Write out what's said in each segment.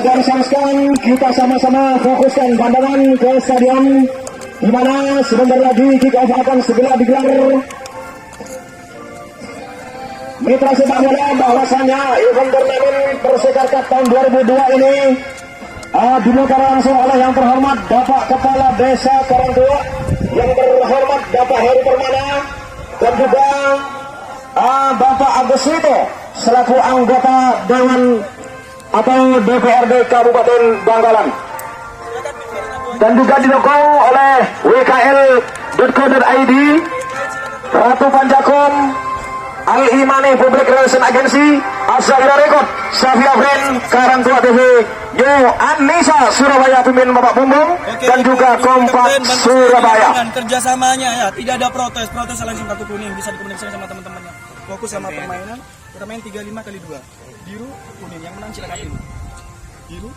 saudara sekalian, kita sama-sama fokuskan pandangan ke stadion di mana sebentar lagi kick off akan segera digelar. Mitra sepak bola, bahwasanya event turnamen Persikar Cup tahun 2002 ini dibuka langsung oleh yang terhormat Bapak Kepala Desa Karangtua, yang terhormat Bapak Heri Permana, dan juga Bapak Agus Wito selaku anggota Dewan atau DPRD Kabupaten Bangkalan, dan juga didukung oleh WKL.co.id, Ratu Panjakom, Al-Imani Public Relation Agency, Asyara Rekod, Safia Friend, Karangtua TV, Yo Anissa Surabaya pimpin Bapak Bumbung, dan juga Kompak Surabaya. Dengan kerjasamanya ya, tidak ada protes langsung kartu kuning, bisa dikomunikasikan sama teman-temannya. Fokus sama permainan, kita main 35 kali 2, biru kuning, yang menang silakan pilih. Biru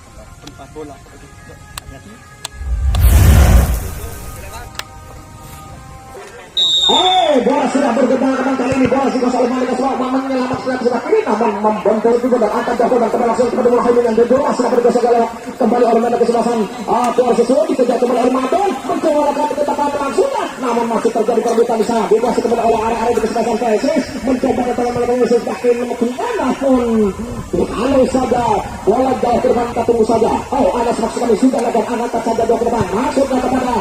tempat bola, hati-hati. Bola sudah bergerak kali ini, bola sudah oleh Malik Aswa, menyelamat sudah kini, namun membontor juga dan angkat jauh dan kembali langsung kepada Muhammad yang bola sudah bergerak kembali oleh Malik kesebelasan. Bola sesuai dikejar kembali oleh Maton, mencoba lakukan ketetapan langsungnya, namun masih terjadi perebutan di sana. Dikuasai kembali oleh area di kesebelasan PSIS, mencoba ketemu melakukan musuh kaki kemana pun. Halo saja, bola jauh ke depan, kita tunggu saja. Anas maksud kami sudah lakukan angkat saja jauh ke depan, maksudnya kepada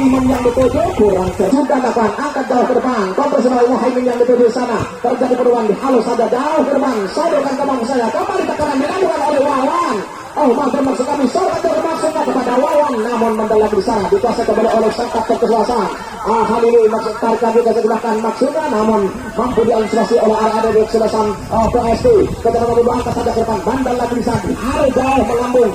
Imam yang dituju, kurang sudah lakukan angkat jauh ke depan, kompressional Muhammad yang dituju sana, terjadi perubahan. Halo saja jauh ke depan, sodorkan ke bang saya, kembali tekanan dilakukan oleh Wawan. Mampir maksud kami, sodorkan maksudnya kepada Wawan, namun mendalam di sana, dikuasai kembali oleh Sangkat Kekuasaan. Hal ini maksud tarik lagi ke sebelah maksudnya, namun mampu diantisipasi oleh area di kesebelasan PST. Ketika menunggu angkat saja ke depan, bandal lagi di sana, halo jauh melambung.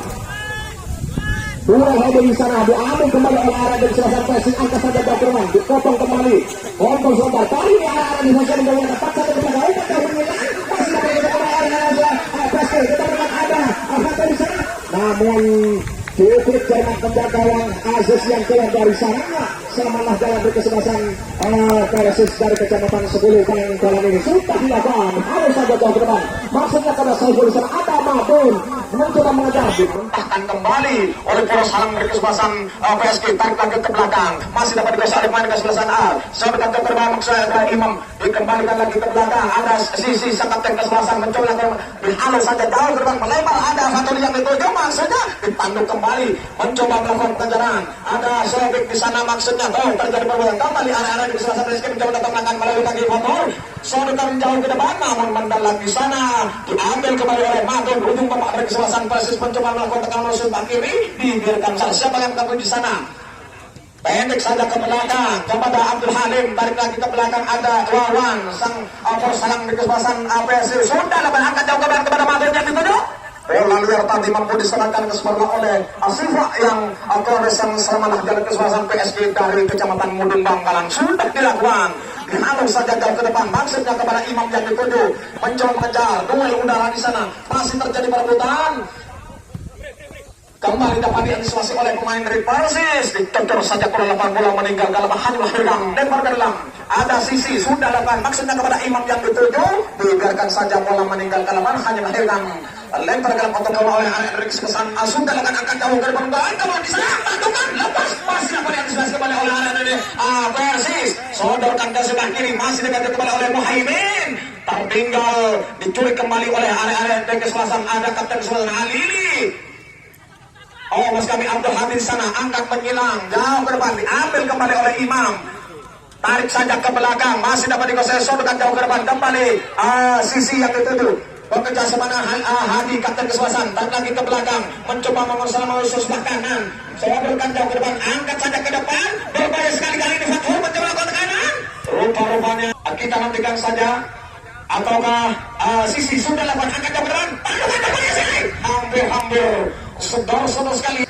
Dua hal di sana diambil kembali oleh arah dari selesai pressing, angkat saja jauh ke depan, dipotong kembali. Kontrol sebentar, kali ini arah di sana menjauhkan tepat saja ke belakang, masih ada di arah PST, kita lihat ada angkat di sana. Namun cukup jarak penjaga yang Aziz yang keluar dari sana, selamatlah jalan berkesebelasan PSIS dari kecamatan 10 Bangkalan ini sudah dilakukan. Harus saja jauh ke depan, maksudnya pada Saiful di sana ada Madun mencoba mengejar, dimentahkan kembali oleh poros halang berkesebelasan PSG, tarik lagi ke belakang, masih dapat dikuasai oleh pemain kesebelasan A. Sahabat terbang maksudnya ada Imam, dikembalikan lagi ke belakang, ada sisi sang kapten kesebelasan mencoba dihalau saja jauh ke depan, melebar, ada satu yang dituju maksudnya dipandu kembali, mencoba melakukan pengejaran, ada Sobik di sana maksudnya terjadi perbuatan kembali arah-arah di kesebelasan PSG mencoba datang belakang melalui kaki motor, sodokan jauh ke depan, namun mendalam di sana diambil kembali oleh Madun, ujung bapak dari kesebelasan PSIS mencoba melakukan tekanan musuh kiri, dibiarkan saja. Siapa yang mengganggu di sana? Pendek saja ke belakang kepada Abdul Halim, tarik lagi ke belakang ada Wawan, sang salang di kesebelasan PSIS sudah dapat angkat jauh ke belakang kepada Madun yang dituju. Bola liar tadi mampu diserahkan ke sebelah oleh Asifa yang Koresan selamat jalan kesebelasan PSG dari kecamatan Mudun Bangkalan sudah dilakukan. Dihalau saja jauh ke depan, maksudnya kepada Imam yang dituju, mencoba mengejar, duel udara di sana, masih terjadi perebutan. Kembali dapat diantisipasi oleh pemain dari PSIS, ditentur saja bola meninggal dalam hanya hilang dan bergelang. Ada sisi sudah lakukan, maksudnya kepada Imam yang dituju, dibiarkan saja bola meninggal dalam hanya hilang. Lempar dalam untuk kawal oleh anak dari kesebelasan sudah lakukan angkat jauh ke depan, kalau di sana tandukan lepas, masih dapat diantisipasi kembali oleh anak dari PSIS, sodorkan ke sebelah kiri, masih dekat kembali oleh Muhaimin, tertinggal diculik kembali oleh area dari kesebelasan, ada kapten kesebelasan Alili. Mas kami Abdul Hamid di sana, angkat menyilang jauh ke depan, diambil kembali oleh Imam, tarik saja ke belakang, masih dapat dikuasai, sodokan jauh ke depan kembali sisi yang dituju, bekerja sama Hadi kapten kesebelasan, tarik lagi ke belakang, mencoba menguasai sebelah kanan, sodokan jauh ke depan, angkat saja ke depan, berbahaya sekali kali ini Fathur mencoba melakukan tekanan, rupa-rupanya kita nantikan saja, ataukah sisi sudah lakukan angkat jauh ke depan, hampir sedor sekali.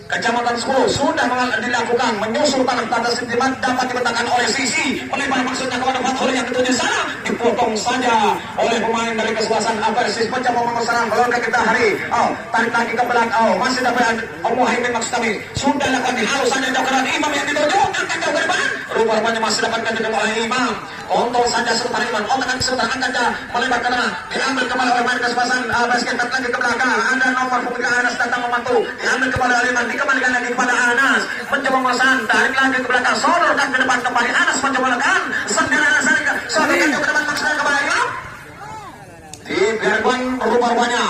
Kecamatan 10 sudah dilakukan menyusul tanah batas dapat dibentangkan oleh sisi, melebar maksudnya kepada Fathur yang dituju sana, dipotong saja oleh pemain dari kesebelasan PSIS mencoba mengusahakan belum kita hari. Tarik lagi ke belakang, masih dapat Muhaimin maksud kami sudah lakukan dihalus saja jauh ke depan, Imam yang dituju angkat jauh ke depan, rupa-rupanya masih dapatkan juga oleh Imam. Kontrol saja sebentar Imam. Otak sebentar angkat saja melebar ke tengah. Diambil kembali oleh main kesempatan basket lagi ke belakang. Ada nomor pemilik Anas datang membantu. Diambil kembali oleh Imam. Dikembalikan lagi kepada Anas. Mencoba memesan. Tarik lagi ke belakang. Sodorkan ke depan kembali. Anas mencoba menekan. Sendiri Anas sodorkan ke depan maksudnya kembali Imam. Dibiarkan rupa-rupanya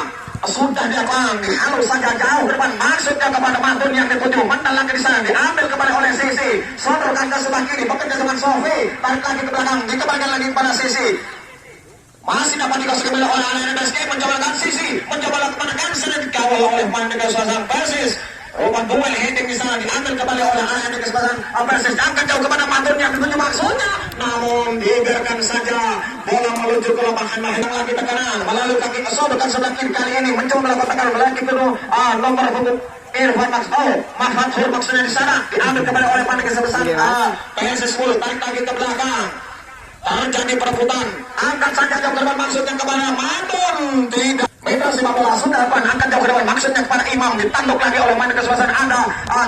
sudah dilakukan, dihalau saja jauh ke depan, maksudnya kepada Matun yang dituju, mental lagi di sana, diambil kembali oleh Sisi, sodorkan ke sebelah kiri, bekerja dengan Sofi, tarik lagi ke belakang, dikembalikan lagi kepada Sisi, masih dapat dikasih kembali oleh Anak MSK, mencoba lakukan Sisi, mencoba lakukan Kanser, dikawal oleh Mandeka Suasana Persis, rumah duel heading di sana, diambil kembali oleh Anak MSK Persis, angkat jauh kepada Matun yang dituju maksudnya, namun dibiarkan saja, bola meluncur ke lapangan, menang lagi tekanan, melalui kaki sodorkan sebelah kiri kali ini, mencoba melakukan tekanan, melalui kedua nomor punggung Irfan Mahfud maksudnya di sana, diambil kembali oleh Mandeka sebesar PSS 10, tarik lagi ke belakang. Terjadi perebutan, angkat saja jauh ke depan maksudnya kepada Matun, tidak. Metro sepak bola sudah depan, angkat jauh ke depan maksudnya kepada Imam, ditanduk lagi oleh Mandeka Suasana Anda,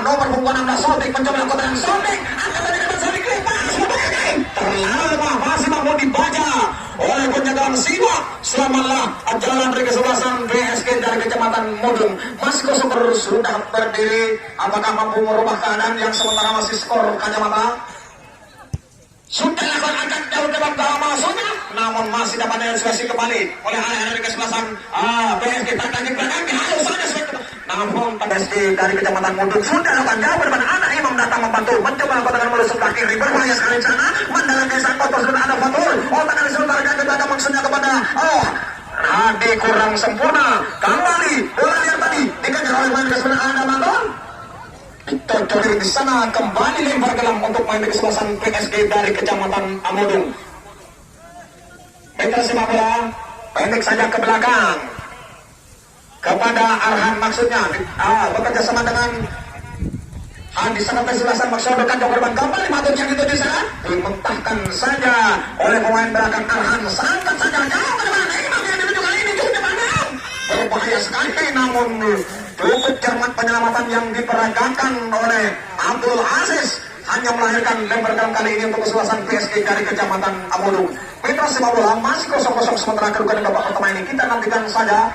nomor punggung 16 Sotik, mencoba melakukan Sotik, angkat lagi depan Sotik, terlalu masih mau dibaca oleh penjagaan Simak. Selamatlah jalan dari kesebelasan BSK dari Kecamatan Mudung. Mas Kosoker sudah berdiri, apakah mampu merubah keadaan yang sementara masih skor kacamata? Sudah lakukan angkat jauh ke bawah maksudnya, namun masih dapat negosiasi kembali oleh anak-anak dari kesebelasan BSK lagi belakang dihalau saja namun PSK dari Kecamatan Mudung sudah lakukan jauh ke depan, anak Imam datang membantu, mencoba lakukan melusuk kaki kiri, berbahaya sekali di sana, mendalam desa kotor sudah ada Fatul, otak dari sebentar dan kita maksudnya kepada Hadi kurang sempurna, kembali bola liar tadi dikejar oleh main kesempatan Anda Manton. Dicocori di sana, kembali lempar gelam untuk main di kesebelasan PSG dari Kecamatan Amudung. Peter sepak bola pendek saja ke belakang kepada Arhan maksudnya bekerja sama dengan di sana kesebelasan maksudnya jauh ke depan, kembali Matun yang itu di sana dimentahkan saja oleh pemain belakang Arhan, sangat saja jauh ke depan. Imam yang dituju kali ini cukup pandang, berbahaya sekali, namun cukup cermat penyelamatan yang diperagakan oleh Abdul Aziz hanya melahirkan lempar dalam kali ini untuk kesebelasan PSG dari Kecamatan Amudung. Metro sepak bola masih 0-0 sementara kedudukan babak pertama ini, kita nantikan saja.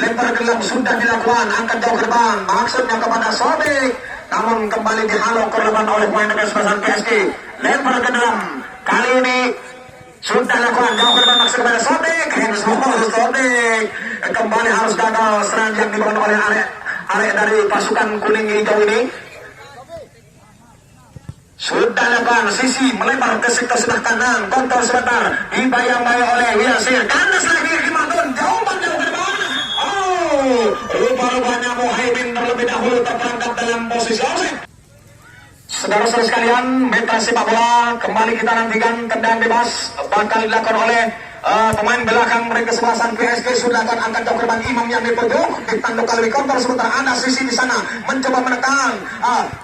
Lempar gelam sudah dilakukan, angkat jauh ke depan, maksudnya kepada Sodik, namun kembali dihalau ke depan oleh pemain kesebelasan PSG. Lempar ke dalam, kali ini sudah dilakukan jauh ke depan, maksud kepada Sodik, Sodik kembali harus gagal serangan yang dibangun oleh arek dari pasukan kuning hijau ini. Sudah dilakukan, Sisi melebar ke sektor sebelah kanan, kontrol sebentar, dibayang-bayang oleh Yasir, kandas lagi di Matun, jauh ke depan. Rupa-rupanya Muhaimin terlebih dahulu terperangkap dalam posisi offside. Saudara-saudara sekalian, Metro sepak bola kembali kita nantikan, tendangan bebas bakal dilakukan oleh pemain belakang mereka kesebelasan PSG. Sudah akan angkat jauh ke depan, Imam yang dituju, ditanduk kali kontrol sebentar, ada Sisi di sana mencoba menekan,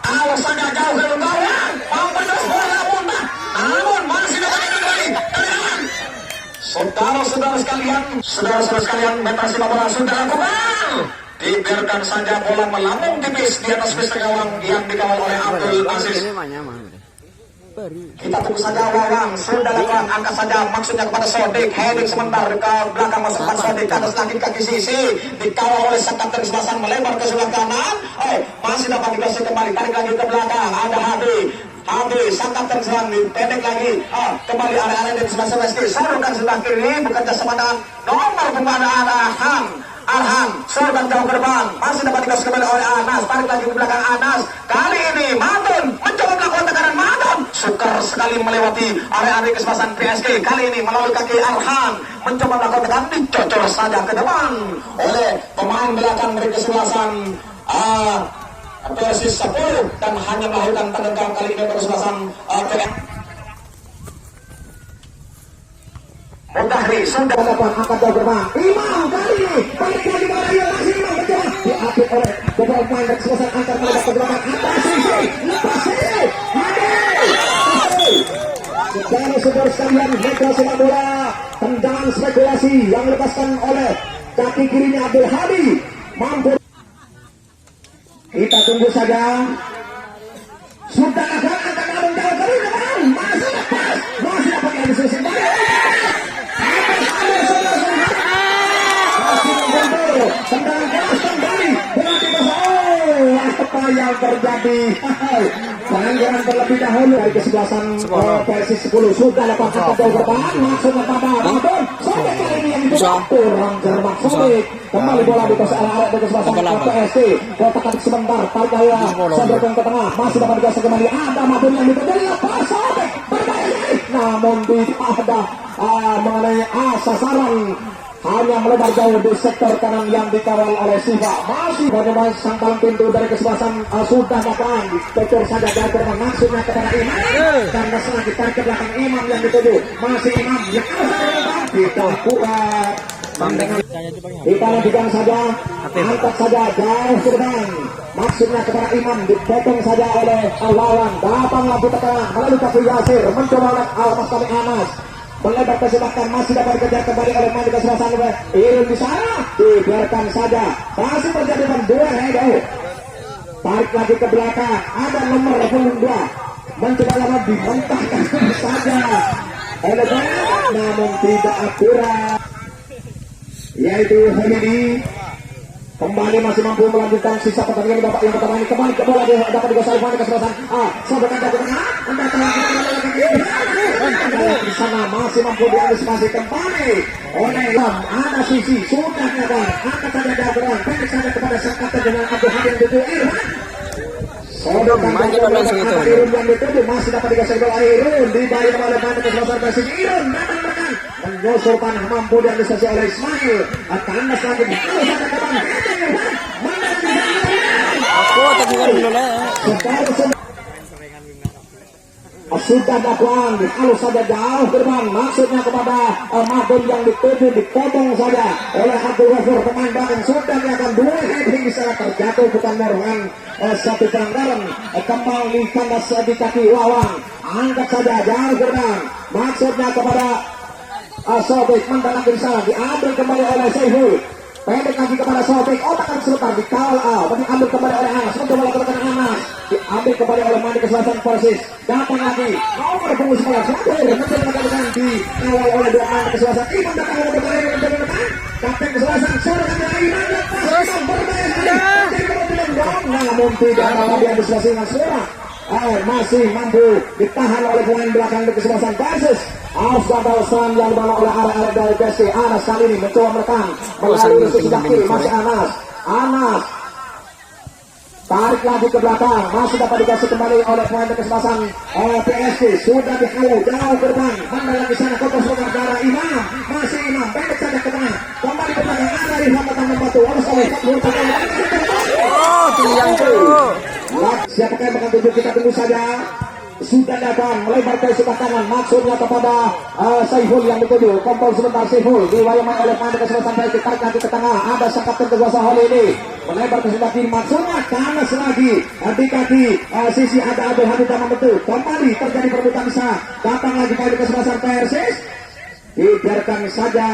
awas saja jauh ke gawang, mempedas bola muntah, namun masih dapat kembali. Saudara-saudara sekalian, Metro sepak bola sudah lakukan, dibiarkan saja bola melambung tipis di atas pista gawang yang dikawal oleh Abdul Aziz. Kita tunggu saja Wawang, sudah lakukan, angkat saja maksudnya kepada Sodik, heading sebentar ke belakang masukkan Sodik, ke atas lagi kaki Sisi, dikawal oleh sang kapten kesebelasan melebar ke sebelah kanan, masih dapat dikasih kembali, tarik lagi ke belakang, ada Hadi, sang kapten serang pendek lagi, kembali area-area di sebelah PSG, sodorkan sebelah kiri, bekerja sama dengan nomor pemada Arhan, sodorkan jauh ke depan, masih dapat dikasih kembali oleh Anas, tarik lagi ke belakang Anas, kali ini Matun mencoba melakukan tekanan, Matun sukar sekali melewati area-area kesebelasan PSG, kali ini melalui kaki Arhan, mencoba melakukan tekanan, dicocor saja ke depan oleh pemain belakang dari kesebelasan Persis 10 dan hanya melahirkan tendangan kali ini kesebelasan PSG. Mutahri sudah melakukan angkat jauh ke depan, Imam kali ini balik lagi kepada Imam, Imam mencoba diapit oleh beberapa pemain dari kesebelasan angkat melebar ke belakang, atas Sisi, lepas Sisi, saudara sekalian, Metro sepak bola tendangan spekulasi yang dilepaskan oleh kaki kirinya Abdul Hadi mampu. Kita tunggu saja. pelanggaran terlebih dahulu dari kesebelasan Persis 10 sudah dapat angkat jauh bertahan maksudnya pada Rabon sampai kali ini yang itu kurang cermat sulit kembali bola di arah dari kesebelasan PSG kotak atik sebentar tarik daya Sandro ke tengah masih dapat digeser kembali ada Mabun yang diterjadi lepas sobek berbalik namun tidak ada mengenai sasaran hanya melebar jauh di sektor kanan yang dikawal oleh Siva masih bagaimana sangkalan pintu dari kesebelasan sudah datang dicocor saja jatuh maksudnya kepada Imam dan setelah ditarik ke belakang Imam yang dituju masih Imam yang kita kuat kita lanjutkan saja angkat saja jauh ke depan maksudnya kepada Imam dipotong saja oleh lawan datang lampu tekanan melalui kaki Yasir mencoba oleh Al-Mastami Anas melebar ke sebelah masih dapat dikejar kembali oleh Mandi kesebelasan Irun di sana dibiarkan saja masih terjadi dua Hedo tarik lagi ke belakang ada nomor 2 mencoba lama dimentahkan saja elegan namun tidak akurat yaitu Hamidi kembali masih mampu melanjutkan sisa pertandingan babak yang pertama ini kembali ke bola dia dapat digosok Mandi kesebelasan sobat anda ke tengah anda telah di sana masih mampu diantisipasi kembali oleh ada sisi sudah nyadar angkat saja jauh pendek saja kepada sang kapten dengan Abdul Hadir itu Irwan sodokan Irun yang dituju masih dapat digeser oleh Irun dibayar oleh Mandi kesebelasan Persis Irun datang berkan menyosorkan mampu diantisipasi oleh Ismail tandas lagi aku tadi kan dulu lah sudah dakwaan halus saja jauh ke depan maksudnya kepada Mahbub yang dituju dipotong saja oleh Abdul Ghafur pemain belakang sudah akan dua heading di sana terjatuh bukan merupakan satu pelanggaran kembali kandas di kaki lawan angkat saja jauh ke depan maksudnya kepada Sobek mendalam di sana diambil kembali oleh Saiful pendek lagi kepada Sobek otak kan sebentar dikawal diambil kembali oleh Anas mencoba lakukan Anas diambil kembali oleh Mandi kesebelasan Persis datang lagi nomor punggung 11 mencoba lakukan dikawal oleh dua Mandi kesebelasan Iman datang oleh kembali kapten kesebelasan seorang dari Iman lepas berbahaya namun tidak mau diantisipasi dengan suara masih mampu ditahan oleh pemain belakang di kesebelasan Persis Afghanistan yang dibawa oleh arah-arah dari PSG Anas kali ini mencoba menekan melalui sebelah kiri masih Anas tarik lagi ke belakang masih dapat dikasih kembali oleh pemain kesebelasan PSG sudah dihalau jauh ke depan mana lagi sana kotor sebentar darah Imam masih Imam pendek saja ke tengah kembali ke belakang ada di hambatan membantu harus oleh yang tuh siapakah yang akan tunjuk kita tunggu saja sudah datang melebar ke sebelah kanan maksudnya kepada Saiful yang dituju kompol sebentar Saiful diwayamai oleh Mandi kesebelasan baik ditarik lagi ke tengah ada sang kapten kekuasa Holi ini melebar ke sebelah kiri maksudnya kanas lagi di kaki sisi ada Abdul Hamid yang membentuk kembali terjadi perebutan di sana datang lagi Mandi kesebelasan Persis dibiarkan saja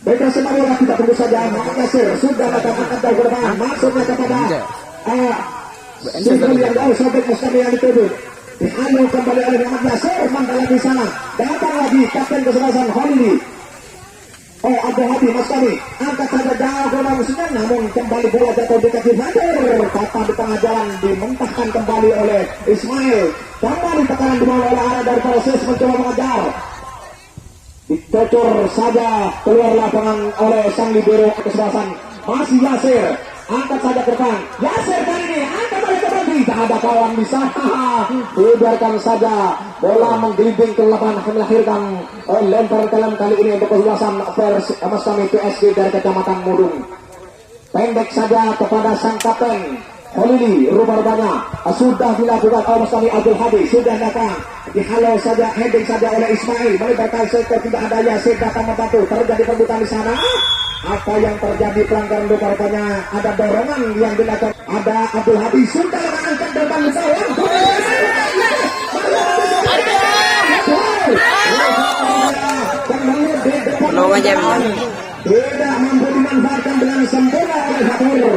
beda semuanya kita tunggu saja Muhammad Yasir sudah datang angkat jauh ke depan maksudnya kepada Saiful yang jauh Sobek Mustami yang dituju dihalau kembali oleh Muhammad Yasir mangkala di sana datang lagi kapten kesebelasan Holly Abdul Habib Mustami angkat saja jauh ke musuhnya namun kembali bola jatuh di kaki Hadir kata di tengah jalan dimentahkan kembali oleh Ismail kembali tekanan dibawa oleh arah dari Persis mencoba mengejar dicocor saja keluar lapangan oleh sang libero kesebelasan masih Yasir angkat saja ke depan Yasir kali ini angkat balik ke depan tidak ada kawan di sana dibiarkan saja bola menggelinding ke lapangan melahirkan lempar dalam kali ini untuk kesebelasan Mustami PSG dari Kecamatan Mudung pendek saja kepada sang kapten Holili rupanya sudah dilakukan oleh Mustami Abdul Hadi sudah datang dihalau saja heading saja oleh Ismail melibatkan sektor tidak ada Yasir datang membantu terjadi perebutan di sana apa yang terjadi pelanggaran rupanya ada dorongan yang dilakukan ada Abdul Hadi sudah angkat depan belum aja tidak mampu dimanfaatkan dengan sempurna oleh Fatur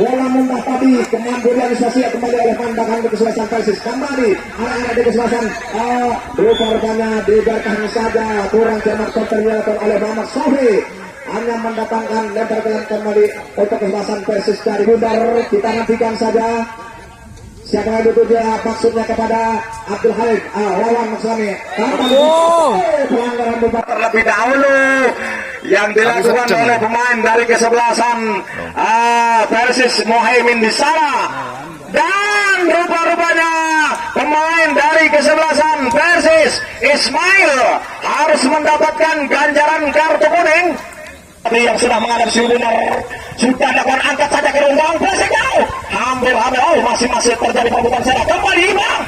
bola muntah tadi kemudian realisasi kembali oleh pandangan di kesebelasan Persis kembali arah-arah di kesebelasan rupanya dibiarkan saja kurang cermat ternyata oleh Muhammad Sofi hanya mendatangkan lempar gelang kembali untuk kesebelasan Persis dari Bundar. Kita nantikan saja siapa yang dituju maksudnya kepada Abdul Halid Wawan maksudnya pelanggaran bubar terlebih dahulu yang dilakukan oleh pemain dari kesebelasan Persis Mohaimin di sana, dan rupa-rupanya pemain dari kesebelasan Persis Ismail harus mendapatkan ganjaran kartu kuning. Tapi yang sudah menghadapi si Bundar sudah dapat angkat saja ke ruang Persik jauh, hampir masih terjadi perebutan saja kembali Imam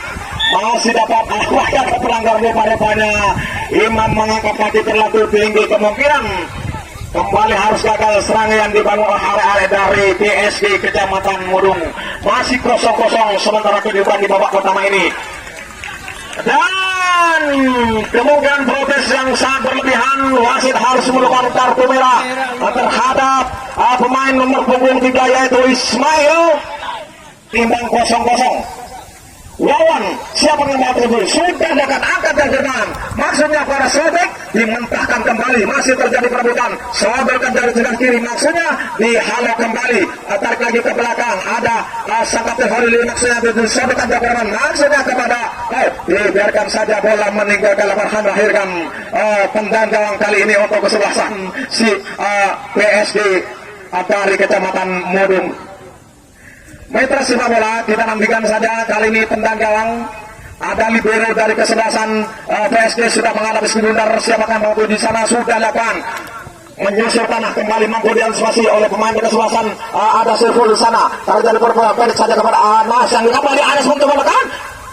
masih dapat bahkan pelanggar rupa-rupanya Imam mengangkat kaki terlalu tinggi, kemungkinan kembali harus gagal serangan yang dibangun oleh dari PSG Kecamatan Mudung. Masih kosong-kosong sementara kehidupan di babak pertama ini, dan kemungkinan protes yang sangat berlebihan. Wasit harus mengeluarkan kartu merah terhadap pemain nomor punggung 3 yaitu Ismail. Timbang 0-0. Wawan siapa yang mau sudah dekat angkat dan gerbang, maksudnya para sobek dimentahkan kembali, masih terjadi perebutan, sobekan dari sebelah kiri, maksudnya dihalau kembali, tarik lagi ke belakang, ada Sangkap Holili maksudnya disobekan ke gerbang, maksudnya kepada dibiarkan saja bola meninggalkan lapangan, melahirkan tendang gawang kali ini untuk kesebelasan si PSG dari Kecamatan Mudung. Mitra sepak bola, kita nantikan saja kali ini tendang gawang. Ada libero dari kesebelasan PSG sudah menghadapi si Bundar. Siapakah mampu di sana sudah lakukan menyusur tanah kembali, mampu diantisipasi oleh pemain kesebelasan. Ada Seful di sana. Terjadi pendek saja kepada Anas yang kembali Anas untuk menekan.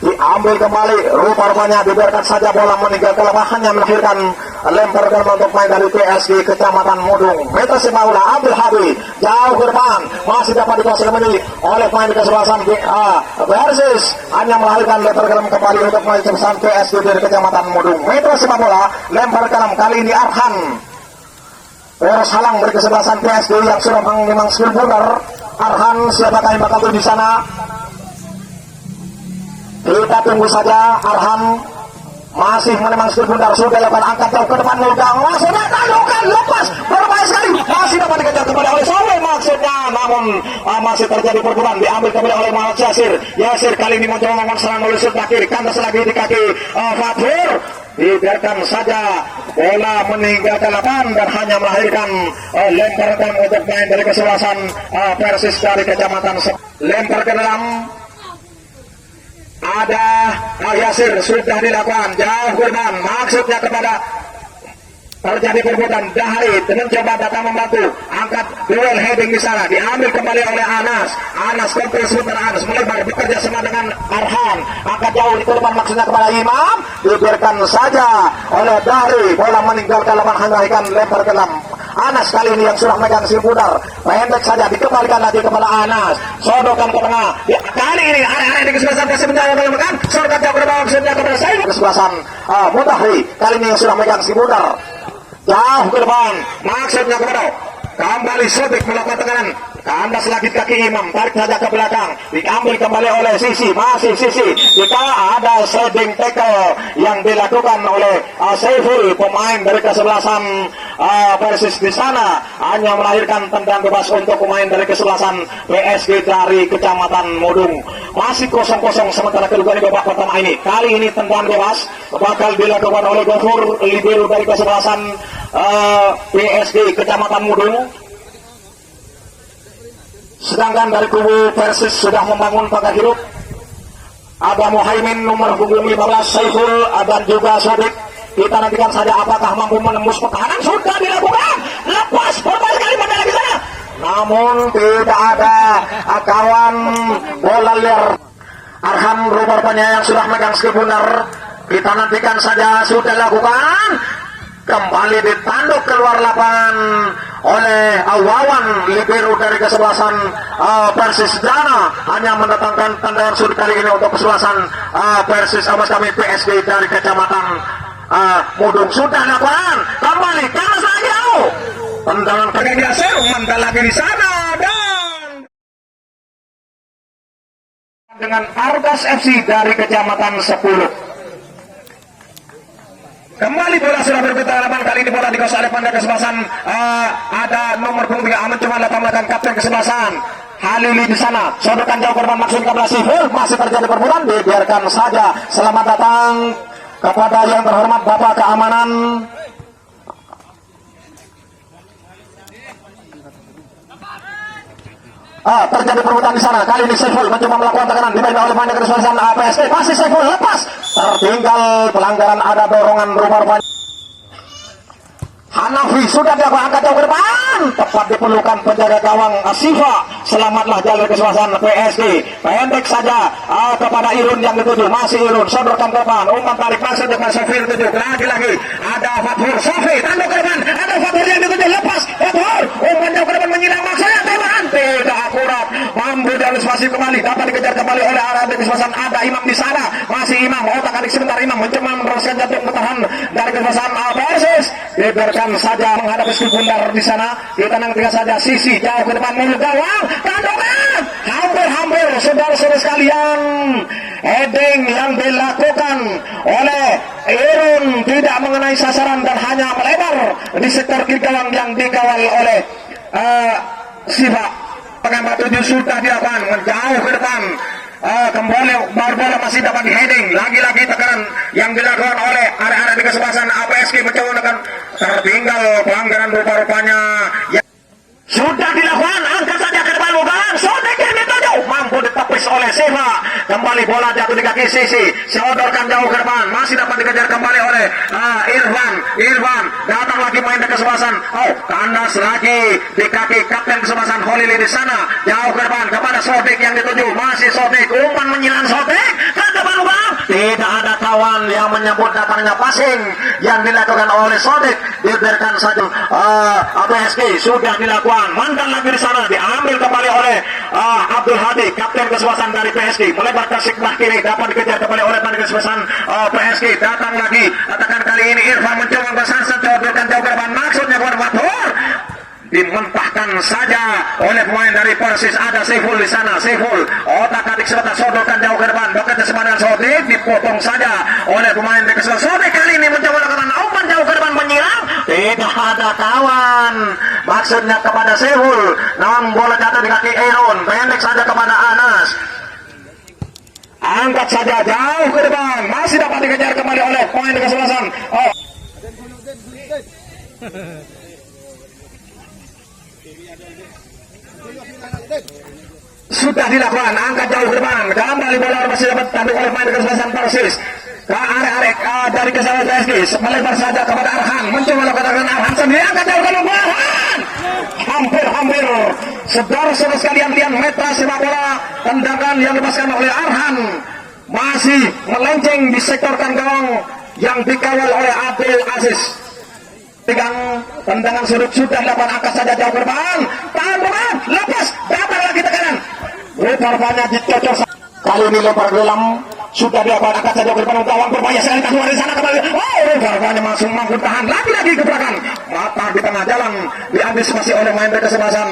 Diambil kembali, rupa-rupanya dibiarkan saja bola meninggalkan lapangannya, melahirkan lempar gelang untuk main dari PSG Kecamatan Mudung. Mitra sepak bola Abdul Habib jauh ke depan, masih dapat dikuasai kembali oleh pemain kesebelasan Persis, hanya melahirkan lempar gelang kembali untuk main kesebelasan PSG dari Kecamatan Mudung. Mitra sepak bola lempar gelang kali ini Arhan Halang dari kesebelasan PSG yang sudah memang skill Bundar. Arhan siapakah yang bakal di sana? Kita tunggu saja. Arhan masih memang skill Bundar, sudah lepas angkat jauh ke depan, melugang masih tandukan lepas berbahaya sekali, masih dapat dikejar kembali oleh Soleh maksudnya, namun masih terjadi perburuan, diambil kembali oleh Muhammad Yasir kali ini mencoba membangun serangan oleh sebelah kiri, kandas lagi di kaki Fathur, dibiarkan saja bola meninggalkan lapangan dan hanya melahirkan lemparan untuk main dari kesebelasan Persis dari Kecamatan. Lempar ke dalam, ada Yasir sudah dilakukan jauh korban, maksudnya kepada terjadi perbuatan Dahri mencoba datang membantu, angkat duel heading di sana, diambil kembali oleh Anas kontrol sebentar, Anas melebar bekerja sama dengan Arhan, angkat jauh di korban maksudnya kepada Imam, dibiarkan saja oleh Dahri, bola meninggalkan lapangan, melahirkan lempar ke dalam. Anas kali ini yang sudah memegang si Bundar, pendek saja dikembalikan lagi kepada Anas, sodokan ke tengah, kali ini arah-arah di kesebelasan kasih menjauh melakukan sodokan jauh ke bawah maksudnya kepada Said, kesebelasan Mudahri kali ini yang sudah memegang si Bundar, jauh ke depan maksudnya kepada kembali Sobek melakukan tekanan, kandas lagi kaki Imam, tarik saja ke belakang, diambil kembali oleh Sisi, masih Sisi, jika ada sliding tackle yang dilakukan oleh Saiful, pemain dari kesebelasan Persis di sana, hanya melahirkan tendang bebas untuk pemain dari kesebelasan PSG dari Kecamatan Mudung. Masih 0-0 sementara kedudukan di babak pertama ini. Kali ini tendang bebas bakal dilakukan oleh Gofur, libero dari kesebelasan PSG Kecamatan Mudung. Sedangkan dari kubu Persis sudah membangun pagar hidup. Ada Mohaimin nomor punggung 15, Saiful dan juga Sodik. Kita nantikan saja apakah mampu menembus pertahanan. Sudah dilakukan, lepas berbalik kali pada lagi sana, namun tidak ada kawan bola liar. Arham rupanya yang sudah megang skill Bundar. Kita nantikan saja, sudah dilakukan, kembali ditanduk keluar lapangan oleh Wawan, libero dari kesebelasan Persis Dana, hanya mendatangkan tendangan sudut kali ini untuk kesebelasan Persis awas kami PSG dari Kecamatan Mudung. Sudah lakukan kembali kanas lagi jauh, tendangan kaki biasa mantel lagi di sana, dan dengan Argas FC dari Kecamatan 10. Kembali bola sudah berputar lapangan, kali ini bola dikuasai oleh pandai kesebelasan. Ada nomor punggung 3 mencoba datang melakukan kapten kesebelasan. Halili di sana, sodorkan jauh korban maksud kebelah Siful, masih terjadi perburuan, dibiarkan saja. Selamat datang kepada yang terhormat Bapak Keamanan. Terjadi perbuatan di sana. Kali ini Siful mencoba melakukan tekanan, diberikan oleh pandai kesebelasan PSG. Masih Siful lepas, tertinggal pelanggaran, ada dorongan rupa-rupanya. Hanafi sudah dilakukan, angkat jauh ke depan, tepat diperlukan penjaga gawang Siva. Selamatlah jalur kesebelasan PSG. Pendek saja kepada Irun yang dituju, masih Irun, sodorkan ke depan, umpan tarik masuk depan Sofi dituju, lagi-lagi ada Fathur, Sofi tanduk ke depan, ada Fathur yang dituju, lepas Fathur, umpan jauh ke depan menyilang, maksudnya tembakan tidak akurat, mampu diantisipasi kembali, dapat dikejar kembali oleh arah kesebelasan. Ada Imam di sana, masih Imam, otak adik sebentar, Imam mencoba meneruskan jantung bertahan dari kesebelasan Persis, dibiarkan saja menghadapi skill bundar di sana. Ditenang tiga saja, sisi jauh ke depan mulut gawang, tandukan hampir saudara-saudara sekalian. Heading yang dilakukan oleh Irun tidak mengenai sasaran dan hanya melebar di sektor kiri gawang yang dikawal oleh Siva. Pengambat 7 sudah dilakukan menjauh ke depan. Kembali bola masih dapat di heading, lagi-lagi tekanan yang dilakukan oleh area-area di kesebelasan PSG mencoba menekan, tertinggal pelanggaran rupa-rupanya yang sudah dilakukan. Angkat saja ke depan bukan Sotek yang dituju, mampu ditepis oleh Siva. Kembali bola jatuh di kaki sisi, sodorkan jauh ke depan, masih dapat dikejar kembali oleh Irfan datang lagi main di kesebelasan. Kandas lagi di kaki kapten kesebelasan Holili di sana, jauh ke depan kepada Sotek yang dituju, masih Sotek, umpan menyilang Sotek ke depan lubang, tidak ada kawan yang menyebut datangnya passing yang dilakukan oleh Sotek, dibiarkan saja. PSG sudah dilakukan, mantan lagi di sana, diambil kembali oleh Abdul Hadi, kapten kesebelasan dari PSG, melebar ke sebelah kiri, dapat dikejar kembali oleh pandai kesebelasan PSG. Datang lagi, katakan kali ini Irfan mencoba bersansan, sodorkan jauh ke depan, maksudnya kepada Fathur, dimentahkan saja oleh pemain dari Persis. Ada Saiful di sana, Saiful otak adik sebelah, sodorkan jauh ke depan, bekerja sepadan Sodik, dipotong saja oleh pemain dari kesebelasan. Sodik kali ini mencoba melakukan umpan jauh ke depan, menyiram, tidak ada kawan, maksudnya kepada Saiful, namun bola jatuh di kaki Aaron, pendek saja kepada Anas, angkat saja jauh ke depan, masih dapat dikejar kembali oleh pemain dari kesebelasan. Sudah dilakukan, angkat jauh ke depan, kembali bola masih dapat tanduk oleh pemain kesebelasan Persis ke arek-arek dari kesebelasan PSG, melebar saja kepada Arhan, mencoba melakukan Arhan sendiri, angkat jauh ke depan, Arhan hampir saudara-saudara sekalian, lihat metra sepak bola, tendangan yang dilepaskan oleh Arhan masih melenceng di sektor gawang yang dikawal oleh Abdul Aziz. Tendangan sudut sudah dilakukan, angkat saja jauh ke depan, tandukan, lepas, dapat lagi tekanan, rupa-rupanya dicocok. Kali ini lempar ke dalam, sudah dilakukan, angkat saja ke depan, gawang berbahaya sekali, keluar di sana kembali, rupa-rupanya masuk mampu tahan, lagi-lagi ke belakang, mata di tengah jalan, diantisipasi oleh main dari kesebelasan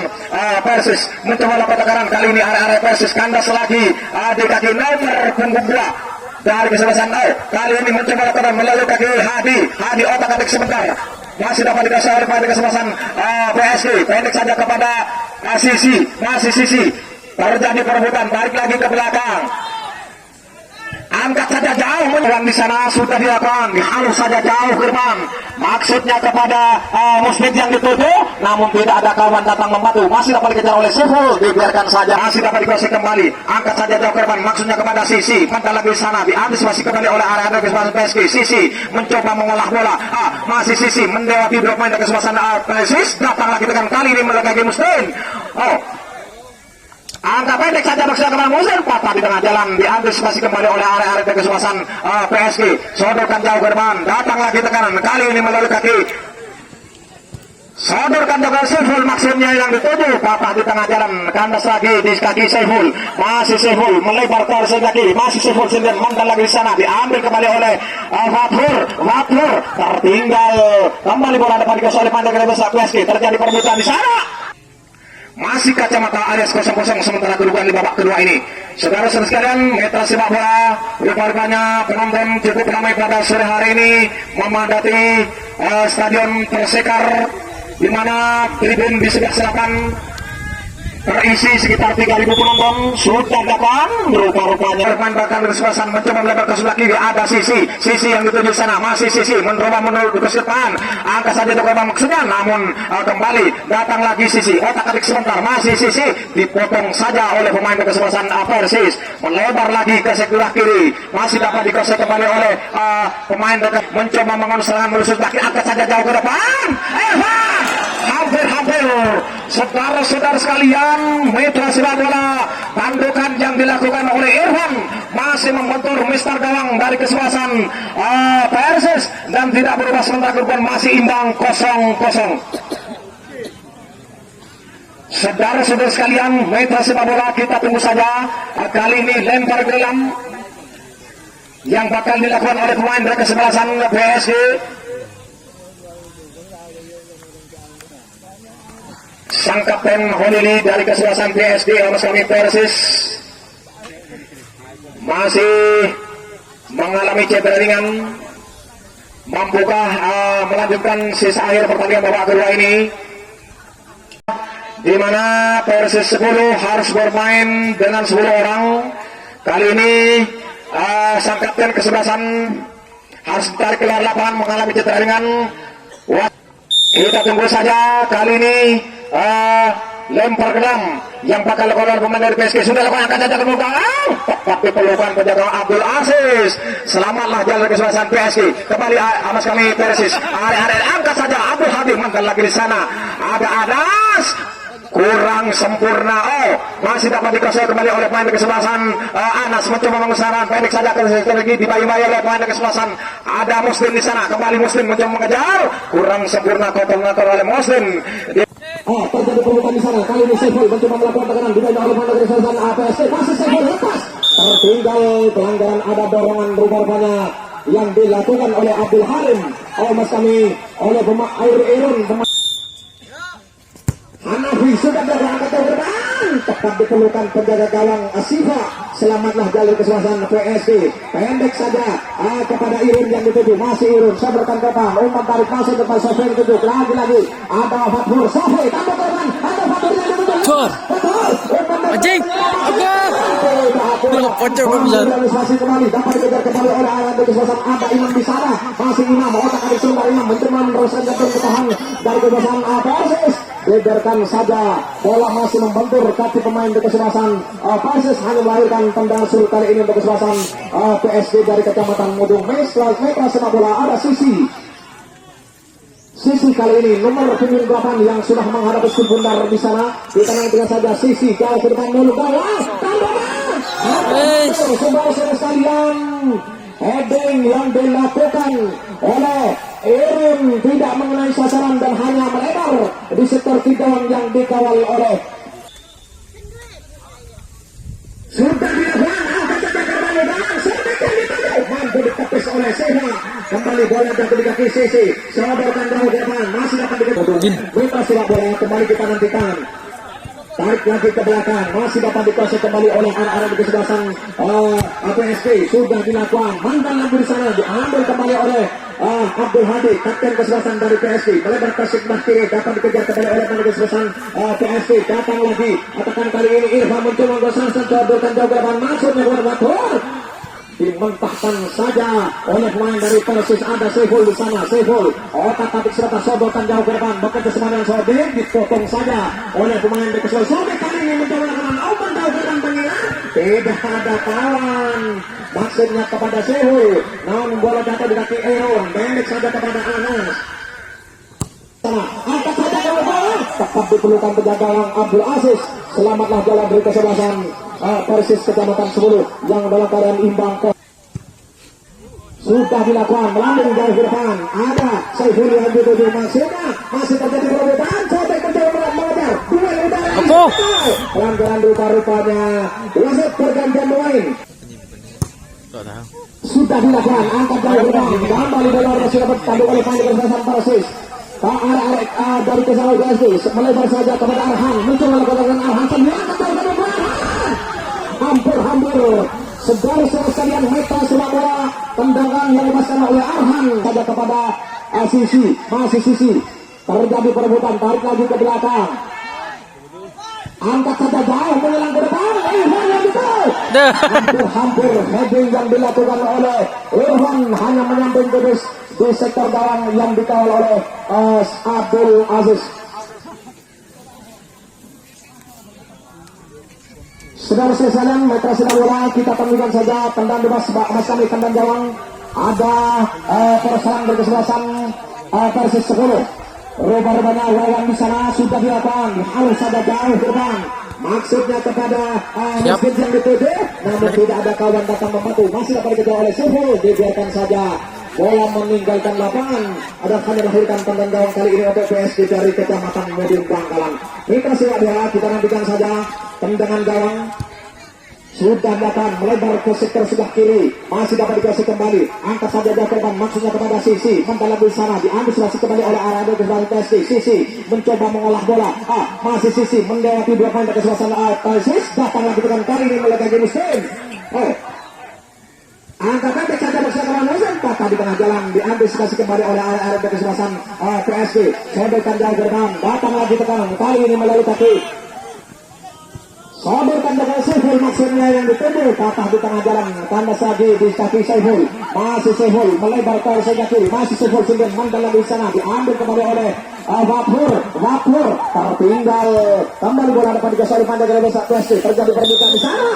Persis, mencoba lakukan tekanan. Kali ini area-area Persis kandas lagi di kaki nomor punggung 2 dari kesebelasan. Kali ini mencoba lakukan melalui kaki Hadi otak atik sebentar, masih dapat dikasih oleh pemain kesebelasan PSG, pendek saja kepada Sisi, masih Sisi, terjadi perebutan, tarik lagi ke belakang, angkat saja jauh, menyerang di sana sudah dilakukan, dihalus saja jauh ke depan, maksudnya kepada Muslim yang dituju, namun tidak ada kawan datang membantu, masih dapat dikejar oleh Siful, dibiarkan saja, masih dapat dikuasai kembali, angkat saja jauh ke depan, maksudnya kepada Sisi, mantan lagi di sana, diantisipasi kembali oleh area kesebelasan PSG. Sisi mencoba mengolah bola, masih Sisi mendewati blok main dari kesebelasan Persis, datang lagi dengan kali ini melegakan Muslim. Angka pendek saja maksudnya kepada Muslim, patah di tengah jalan, diantisipasi kembali oleh area-area kesebelasan PSG, sodorkan jauh ke depan, datang lagi tekanan, kali ini melalui kaki, sodorkan jauh ke Saiful, maksudnya yang dituju, patah di tengah jalan, kandas lagi di kaki Saiful, masih Saiful melebar ke arah kaki, masih Saiful sendiri, mantan lagi di sana, diambil kembali oleh Fathur, tertinggal, kembali bola dapat dikasih oleh pandai kesebelasan PSG, terjadi perebutan di sana. Masih kacamata alias 0-0 sementara kedudukan di babak kedua ini. Saudara-saudara sekalian, meta sepak bola rupa-rupanya penonton cukup ramai pada sore hari ini memadati Stadion Persekar, di mana tribun di sebelah selatan terisi sekitar 3.000 penonton. Sudah datang rupa-rupanya bermain bahkan bersepasan mencoba melebar ke sebelah kiri. Ada sisi yang dituju sana, masih sisi mencoba menuju ke depan, angkat saja untuk maksudnya, namun kembali datang lagi sisi, otak-atik sebentar, masih sisi dipotong saja oleh pemain berkesepasan Persis, melebar lagi ke sebelah kiri, masih dapat dikuasai kembali oleh pemain dekat, mencoba mengontrol serangan menuju sebelah kiri, angkat saja jauh ke depan. Hampir saudara-saudara sekalian, mitra sepak bola tandukan yang dilakukan oleh Irfan masih membentur Mister Gawang dari kesebelasan Persis dan tidak berubah sementara kedudukan masih imbang 0-0. Saudara-saudara sekalian, mitra sepak bola kita tunggu saja kali ini lempar gelam yang bakal dilakukan oleh pemain dari kesebelasan PSG. Sang kapten Holili dari kesebelasan PSG oleh kami Persis masih mengalami cedera ringan. Mampukah melanjutkan sisa akhir pertandingan babak kedua ini, di mana Persis 10 harus bermain dengan 10 orang. Kali ini sang kapten kesebelasan harus ditarik keluar lapangan mengalami cedera ringan. Kita tunggu saja kali ini lempar gelam yang bakal dilakukan pemain dari PSG. Sudah lakukan, angkat saja ke belakang, tepat diperlukan penjaga Abdul Aziz. Selamatlah jalan kesebelasan PSG. Kembali amas kami Persis, angkat saja Abdul Hadi, mantan lagi di sana. Ada Anas, kurang sempurna. Masih dapat dikuasai kembali oleh pemain kesebelasan Anas, mencoba mengusahakan pendek saja ke lagi dibayi-bayi oleh pemain kesebelasan. Ada Muslim di sana, kembali Muslim mencoba mengejar, kurang sempurna kotor oleh Muslim. Terjadi pelukan di sana. Kali ini Saiful mencoba melakukan tekanan, dibina oleh pemain kesebelasan PSG. Masih Saiful lepas, tertinggal pelanggaran. Ada dorongan rupanya yang dilakukan oleh Abdul Harim. Mas kami oleh pemain Irun. Hanafi sudah berangkat ke depan, tepat diperlukan penjaga gawang Asifa. Selamatlah jalur kesebelasan PSG. Pendek saja kepada Irun yang dituju, masih Irun sabarkan depan, umpan tarik masih depan Sofi dituju, lagi ada Fathur Sofi, tambah depan, ada Fathur yang dituju. Anjing, apa? Belum pocong bisa. Realisasi kembali, dapat dikejar kembali oleh arah kesebelasan. Ada Imam di sana, masih Imam, otak adik sumber Imam mencoba meneruskan jatuh ke tahan dari kesebelasan Persis. Biarkan saja bola masih membentur kaki pemain di kesebelasan Persis, hanya melahirkan tendangan sulit kali ini untuk kesebelasan PSG dari Kecamatan Mudung. Mitra sepak bola ada Sisi kali ini nomor punggung 8 yang sudah menghadapi Bundar di sana. Di tengah saja Sisi jauh ke depan dulu bola. Saudara-saudara sekalian, heading yang dilakukan oleh Irim tidak mengenai sasaran dan hanya melebar di sektor tidang yang dikawal oleh sudah dilakukan, mampu ditepis oleh Seha. Kembali bola jatuh di kaki Sisi, sodorkan jauh ke depan, masih dapat dikejar. Mitra sepak bola kembali kita nantikan. Tarik lagi ke belakang, masih dapat dikuasai kembali oleh arah-arah di kesebelasan PSG. Sudah dilakukan, mantan lagi di sana, diambil kembali oleh Abdul Hadi, kapten kesebelasan dari PSG. Melebar ke sebelah kiri, dapat dikejar kembali oleh pemain kesebelasan PSG. Datang lagi, atakan kali ini Irfan mencoba menggosongkan jauhkan jauh ke depan, masuknya keluar Batur. Dimentahkan saja oleh pemain dari Persis. Ada Saiful di sana, Saiful otak-atik serta sodorkan jauh ke depan, bekerja semangat Sodik, dipotong saja oleh pemain dari Persis. Sodik kali ini mencoba melakukan open jauh ke depan, penghilang tidak ada kawan, maksudnya kepada Saiful, namun bola jatuh di kaki Aaron, pendek saja kepada Anas. Angkat saja ke bola, tetap diperlukan penjaga Abdul Aziz. Selamatlah jalan dari kesebelasan Persis Kecamatan 10 yang dalam keadaan imbang. Sudah dilakukan, melambung jauh ke depan. Ada Saiful yang dituju, masih terjadi perebutan. Sobek mencoba mengejar, duel udara. Pelanggaran rupa-rupanya, wasit pergantian pemain. Sudah dilakukan, angkat jauh ke depan. Kembali bola sudah bertanduk oleh pemain kesebelasan Persis. Arah dari kesalahan PSG melebar saja kepada Arhan, mencoba melakukan Arhan, hampir. Segala sekalian Metro sepak bola, tendangan yang dimasukkan oleh Arhan saja kepada Sisi, masih Sisi. Terjadi perebutan, tarik lagi ke belakang. Angkat saja jauh menyelang ke depan. Yang betul. Hampir heading yang dilakukan oleh Irfan hanya menyamping di sektor gawang yang dikawal oleh Abdul Aziz. Saudara sekalian, Metro sepak bola kita temukan saja tendang bebas kami tendang gawang. Ada perserang berkesebelasan Persis 10. Rupa-rupanya lawan di sana sudah dilakukan, halus saja jauh ke depan. Maksudnya kepada masjid yang dituju, namun tidak ada kawan datang membantu. Masih dapat dikejar oleh Suhul, dibiarkan saja. Bola meninggalkan lapangan. Ada hanya melahirkan tendang gawang kali ini untuk PSG dari Kecamatan Mudin Bangkalan. Kita siap dia, kita nantikan saja tendangan gawang. Sudah datang melebar ke sektor sebelah kiri, masih dapat dikasih kembali. Angkat saja jatuhkan, maksudnya kepada Sisi. Mendalam di sana, diantisipasi kembali oleh Arado ke sebelah PSG. Sisi mencoba mengolah bola. Masih Sisi mendekati dua pemain kesebelasan Persis. Datang lagi dengan kali ini melegaji Muslim. Angkat pendek saja bersama Muslim. Patah di tengah jalan, diantisipasi kembali oleh Arado ke kesebelasan PSG. Sobekan jauh ke depan, datang lagi tekanan. Kali ini melalui kaki. Soberkan dengan Saiful, maksudnya yang dituju, patah di tengah jalan, tandas lagi di kaki Saiful. Masih Saiful melebar ke arah kiri, masih Saiful sendiri mendalam di sana, diambil kembali oleh Wapur tertinggal. Kembali bola dapat dikasih oleh Pandai dari PSG. Terjadi perbuatan di sana.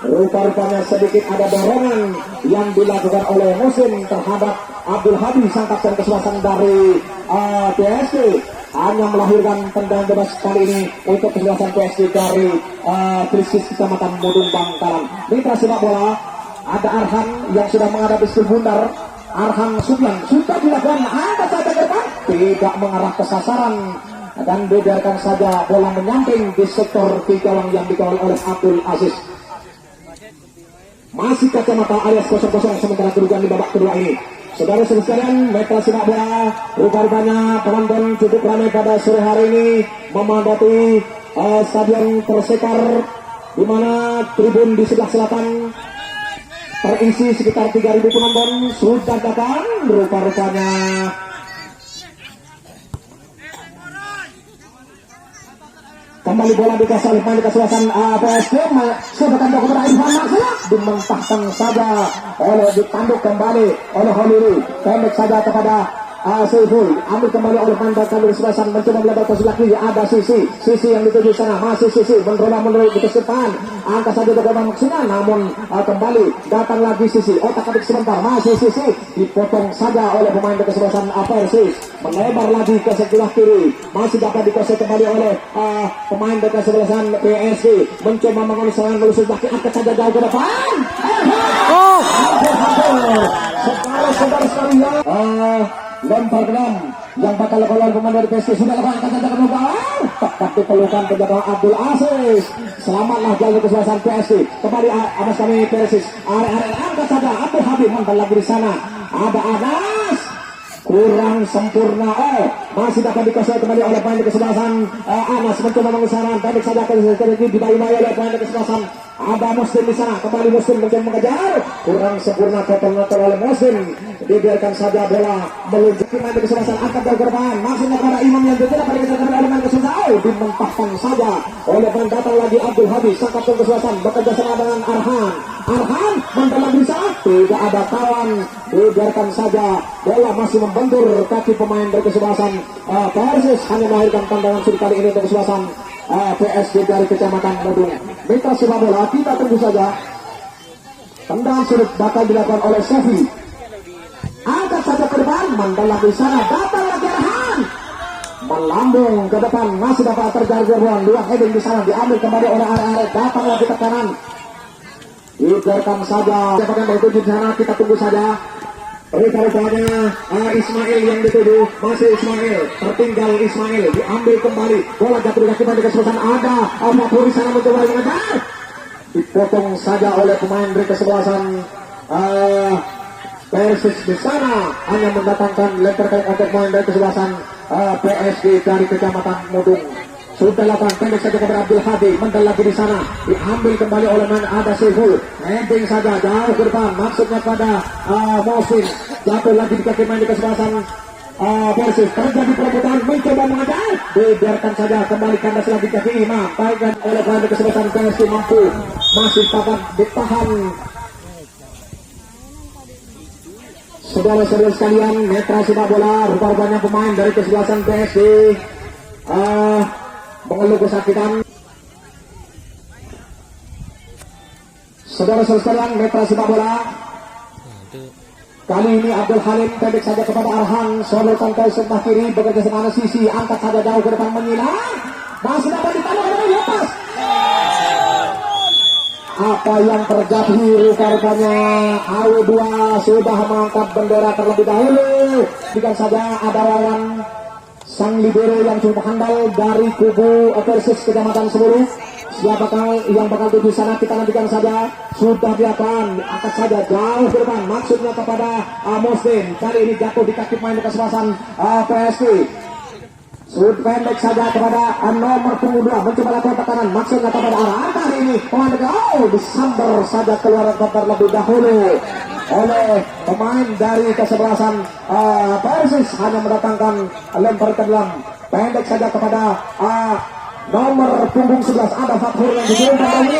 Rupa-rupanya sedikit ada dorongan yang dilakukan oleh Muslim terhadap Abdul Hadi, sang kapten kesebelasan dari PSG. Hanya melahirkan tendangan bebas kali ini untuk kesebelasan PSG dari Krisis Kecamatan Mudun Bangkalan. Mitra sepak bola, ada Arhan yang sudah menghadapi skill bundar. Arhan Subian sudah dilakukan, angkat saja ke depan, tidak mengarah ke sasaran dan dibiarkan saja bola menyamping di sektor di gawang yang dikawal oleh Abdul Aziz. Masih kacamata alias 0-0 sementara kedudukan di babak kedua ini. Saudara sekalian, Metro sepak bola, rupa-rupanya penonton cukup ramai pada sore hari ini memadati stadion Persekar, di mana tribun di sebelah selatan terisi sekitar 3.000 penonton sudah datang. Rupa-rupanya kembali bola dikasih oleh pemain kesebelasan PSG. Sebekan jauh kepada Irfan Marsala, dimentahkan saja oleh ditanduk kembali oleh Holiri. Pendek saja kepada Saiful, ambil kembali oleh pemain kesebelasan, mencoba melebar ke sebelah kiri. Ada Sisi yang dituju sana, masih Sisi menerobos di depan. Angkat saja ke maksudnya, namun kembali datang lagi Sisi. Otak-atik sebentar, masih Sisi dipotong saja oleh pemain kesebelasan Persis. Melebar lagi ke sebelah kiri, masih dapat dikuasai kembali oleh pemain kesebelasan PSG. Mencoba mengambil serangan melusur kaki, angkat saja jauh ke depan. Saudara sekalian, lempar ke dalam yang bakal lakukan pemain dari PSG sudah lakukan, angkat saja ke bawah, tepat dipelukan penjaga Abdul Aziz. Selamatlah jalur kesebelasan PSG. Kembali atas kami Persis. Angkat saja Abdul Habib, mantan lagi di sana. Ada Anas, kurang sempurna. Masih dapat dikuasai kembali oleh pemain kesebelasan Anas, mencoba mengusahakan pendek saja ke dibayi-bayi oleh pemain kesebelasan. Ada Muslim di sana, kembali Muslim mencoba mengejar, kurang sempurna kotor oleh Muslim. Dibiarkan saja bola meluncur pemain kesebelasan, angkat ke depan, maksudnya pada Imam yang tidak dapat dikejar oleh pemain kesebelasan. Dimentahkan saja oleh pemain, datang lagi Abdul Habib, sang kapten kesebelasan, bekerja sama dengan Arhan mendalam di sana, tidak ada kawan. Dibiarkan saja bola masih membentur kaki pemain dari kesebelasan Persis, hanya melahirkan tendangan sudut kali ini untuk kesebelasan PSG dari Kecamatan Mudun. Mitra sepak bola, kita tunggu saja tendangan sudut bakal dilakukan oleh Sofi. Angkat saja ke depan, mendalam di sana, datang lagi Arhan, melambung ke depan, masih dapat terjadi gerbuan. Dua heading di sana, diambil kembali oleh Arek, datang lagi ke kanan. Dibiarkan saja siapa yang dituju di sana, kita tunggu saja. Rupa-rupanya Ismail yang dituju, masih Ismail, tertinggal Ismail, diambil kembali, bola jatuh di kaki pemain kesebelasan. Ada Wapur di sana mencoba mengejar, dipotong saja oleh pemain dari kesebelasan Persis di sana, hanya mendatangkan lempar kali untuk pemain dari kesebelasan PSG dari Kecamatan Mudung. sudah lakukan pendek saja kepada Abdul Hadi, mendal lagi di sana, diambil kembali oleh ada Sehul, ending saja jauh ke depan, maksudnya pada Mohsin, jatuh lagi di kaki main di kesempatan Persis, terjadi perebutan, mencoba mengajar, dibiarkan saja kembali kandas lagi kaki Imam, baikkan oleh pada kesempatan Persis mampu, masih dapat ditahan. Saudara-saudara sekalian, netra sepak bola, rupa-rupanya pemain dari kesebelasan PSG mengeluh kesakitan. Saudara-saudara sekalian, netra sepak bola, kali ini Abdul Halim pendek saja kepada Arhan, sodorkan ke sebelah kiri, bekerja sama sisi, angkat saja jauh ke depan menyilang, masih dapat ditambah oleh lepas. Apa yang terjadi rupa-rupanya AW2 sudah mengangkat bendera terlebih dahulu. Jika saja ada lawan sang libero yang cukup handal dari kubu Persis Kecamatan Sebulu. Siapakah yang bakal tuju sana, kita nantikan saja. Sudah diapakan, angkat saja jauh ke depan, maksudnya kepada Mohsin. Kali ini jatuh di kaki main kesempatan PSG. Sud pendek saja kepada nomor punggung 2, mencoba lakukan tekanan, maksudnya kepada arah kali ini pemain disambar saja keluar terlebih dahulu oleh pemain dari kesebelasan Persis, hanya mendatangkan lempar ke dalam, pendek saja kepada nomor punggung 11 ada Fathur yang dijumpai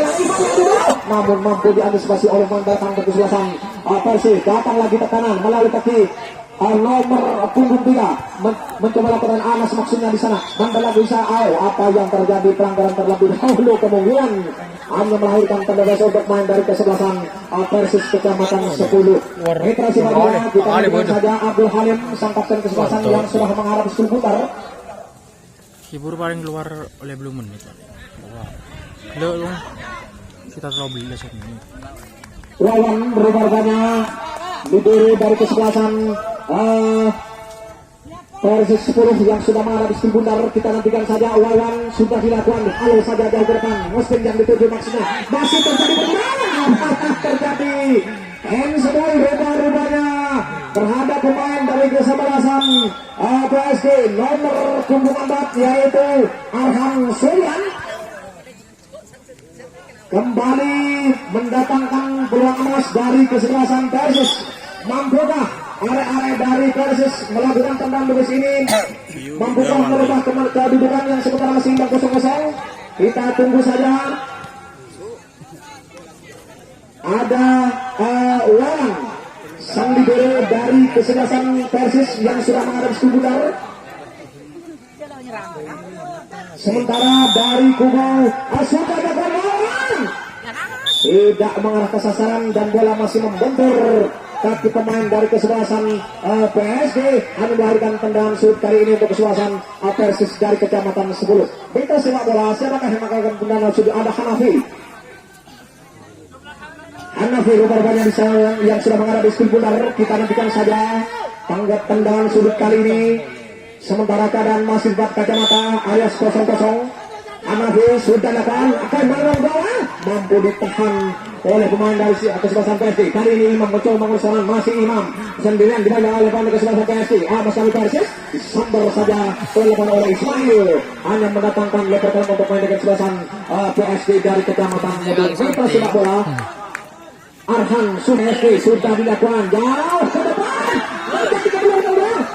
namun mampu diantisipasi oleh pemain datang dari kesebelasan Persis. Datang lagi tekanan melalui kaki nomor punggung 3 mencoba lakukan Anas, maksudnya di sana mandala bisa apa yang terjadi, pelanggaran terlebih dahulu, kemungkinan hanya melahirkan tanda untuk main dari kesebelasan Persis Kecamatan 10. Mitra Simaria, kita lihat saja Abdul Halim sang kapten kesebelasan yang sudah mengharap 10 putar. Hibur paling keluar oleh belum menit. Belum kita terlalu beli saat ini. Lawan rupa-rupanya libero dari kesebelasan Persis 10 yang sudah menghadapi Ski Bundar. Kita nantikan saja, Wawan sudah dilakukan, halo saja jauh ke depan, Muslim yang dituju maksudnya, masih terjadi permainan, apakah terjadi handsball rupa-rupanya terhadap pemain dari kesebelasan PSG nomor punggung 4 yaitu Arham Suryan, kembali mendatangkan peluang emas dari kesebelasan Persis. Mampukah area-area dari Persis melakukan tendang lurus ini? Mampukah merubah kedudukan yang sementara masih imbang 0-0? Kita tunggu saja. Ada Wawan sang libero dari kesebelasan Persis yang sudah menghadapi Ski Bundar. Sementara dari kubu sudah dapat Wawan tidak mengarah ke sasaran dan bola masih membentur kaki pemain dari kesebelasan PSG, hanya melahirkan tendangan sudut kali ini untuk kesebelasan Persis dari Kecamatan 10. Kita sepak bola, siapakah yang melakukan tendangan sudut? Ada Hanafi rupa-rupanya yang sudah menghadapi Ski Bundar. Kita nantikan saja tanggap tendangan sudut kali ini. Sementara keadaan masih 4 kacamata alias 0-0. Hanafi sudah lakukan, akan melawan bawah, mampu ditahan oleh pemain dari kesebelasan PSG. Kali ini Imam mencoba mengusahakan, masih Imam sendirian dibawa oleh pemain kesebelasan PSG. Masih Persis disambar saja oleh Ismail, hanya mendatangkan lepas untuk pemain kesebelasan PSG dari Kecamatan Mobil. Kita sepak bola, Arhan PSG sudah dilakukan jauh ke depan,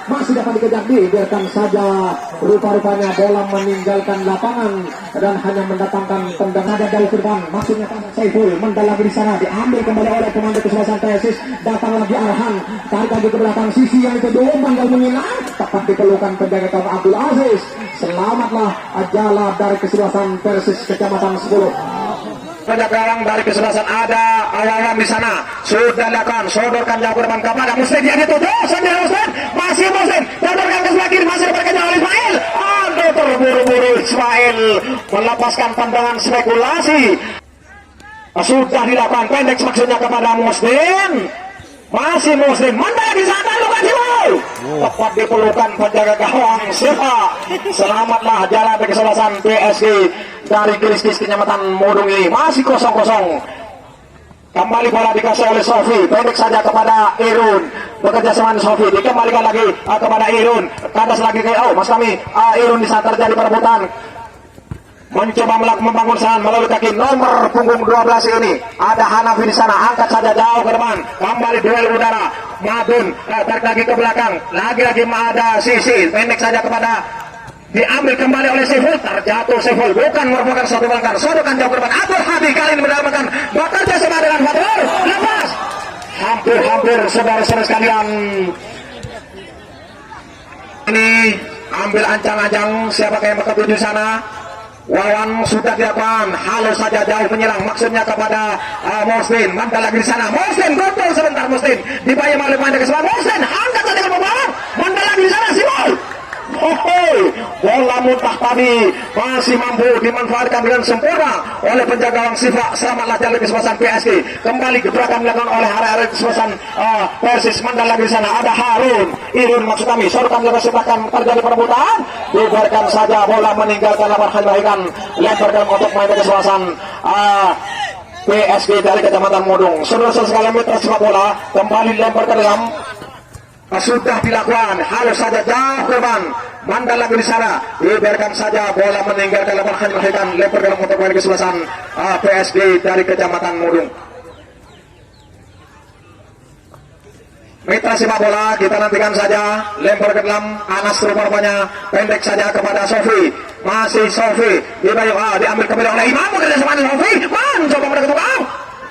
masih dapat dikejar, dibiarkan saja. Rupa-rupanya bola meninggalkan lapangan dan hanya mendatangkan tendangan jauh ke depan, maksudnya Saiful mendalami di sana, diambil kembali oleh pemain kesebelasan Persis. Datang lagi Arhan, tarik lagi ke belakang sisi yang kedua, tinggal menyilang, tepat diperlukan penjaga gawang Abdul Aziz. Selamatlah Ajala dari kesebelasan Persis Kecamatan 10. Penjagaan dari kesebelasan ada Awawan di sana, sudah dilakukan, sodorkan jauh ke depan kepada Muslim yang ditutup sendiri. Muslim masih sodorkan ke sebelah kiri, masih diperkejar oleh Ismail. Aduh, terburu-buru Ismail melepaskan pandangan spekulasi. Sudah dilakukan pendek maksudnya kepada Muslim, masih Muslim mandang di sana, bukan Simul, tepat diperlukan penjaga gawang Siva. Selamatlah jalan dari kesebelasan PSG dari Kriskis Kecamatan Modung ini, masih 0-0. Kembali bola dikasih oleh Sofi, pendek saja kepada Irun, bekerja sama Sofi, dikembalikan lagi kepada Irun, kandas lagi ke Mas kami Irun di saat terjadi perebutan. mencoba melakukan membangun serangan melalui kaki nomor punggung 12 ini. Ada Hanafi di sana, angkat saja jauh ke depan, kembali duel udara. Madun tarik lagi ke belakang, lagi-lagi ada Sisi, pendek saja kepada, diambil kembali oleh Seful, terjatuh Seful, bukan merupakan suatu melanggar, sodokan jauh ke depan. Abdul Hadi kali ini mendapatkan bekerja sama dengan Fatur, lepas. Hampir saudara-saudara sekalian, ini ambil ancang-ancang siapakah yang bakal tuju sana. Wawan sudah dilakukan, halo saja jauh menyerang, maksudnya kepada Muslim. Mantap lagi di sana, Muslim betul sebentar, Muslim dibayar oleh pemain kesebelasan. Muslim angkat saja ke bawah, mantap lagi di sana, Simon. Bola muntah tadi masih mampu dimanfaatkan dengan sempurna oleh penjaga gawang Siva. Selamatlah jalan kesebelasan PSG. Kembali gebrakan dilakukan oleh area kesebelasan Persis. Mandal lagi di sana ada Harun Irun, maksud kami sorkan juga sepakan terjadi perebutan. Dibiarkan saja bola meninggalkan lapangan bahikan, lemparkan untuk main kesebelasan PSG dari Kecamatan Modung. Saudara-saudara sekalian, mitra sepak bola kembali lempar ke dalam. Sudah dilakukan, harus saja jauh ke depan. Mandal lagi di sana, dibiarkan saja bola meninggalkan lapangan bahikan, lempar dalam untuk main kesebelasan PSG dari Kecamatan Modung. Mitra sepak bola kita nantikan saja, lempar ke dalam. Anas rupanya pendek saja kepada Sofi, masih Sofi diambil kembali oleh Imam, bekerja sama dengan Sofi, coba mereka tukang,